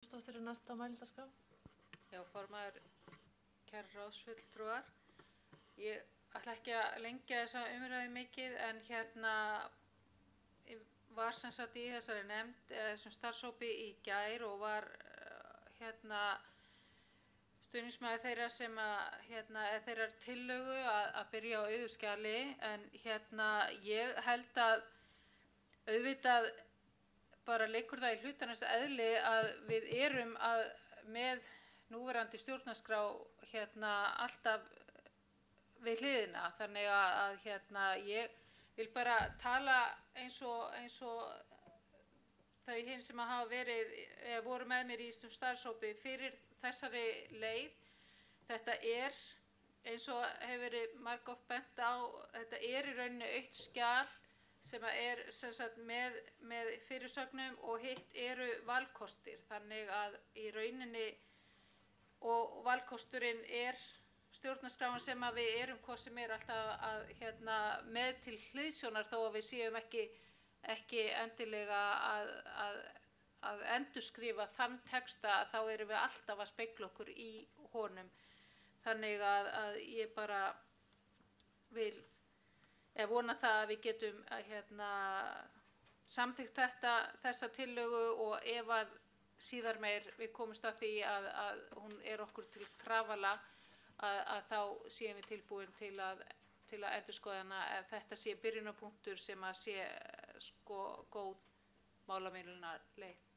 Stóttir er næst á mælendaskrá. Já, formaður, kæra ráðsfulltrúar. Ég ætla ekki að lengja þessa umræðu mikið en ég var sem sagt í þessari nefnd, þessum starfshópi í gær og var stuðningsmaður þeirra sem þeirrar tillögu að byrja á auðu skjali en ég held að auðvitað bara liggur það í hlutarins eðli að við erum með núverandi stjórnarskrá alltaf við hliðina, þannig að ég vil bara tala eins og þau hinn sem hafa verið voru með mér í þessum starfshópi fyrir þessari leið. Þetta er eins og hefur verið margoft bent á, þetta er í rauninni autt skjal sem er sem sagt með fyrirsögnum og hitt eru valkostir, þannig að í rauninni og valkosturinn er stjórnarskráin sem að við erum hvað sem er alltaf með til hliðsjónar þó að við séum ekki endilega að endurskrifa þann texta, þá erum við alltaf að spegla okkur í honum. Þannig að ég bara vil vona það að við getum samþykkt þessa tillögu og ef að síðar meir við komumst að því að hún er okkur til trafala að þá séum við tilbúin til að endurskoða hana ef þetta sé byrjunarpunktur sem að sé góð málamiðlunarleið.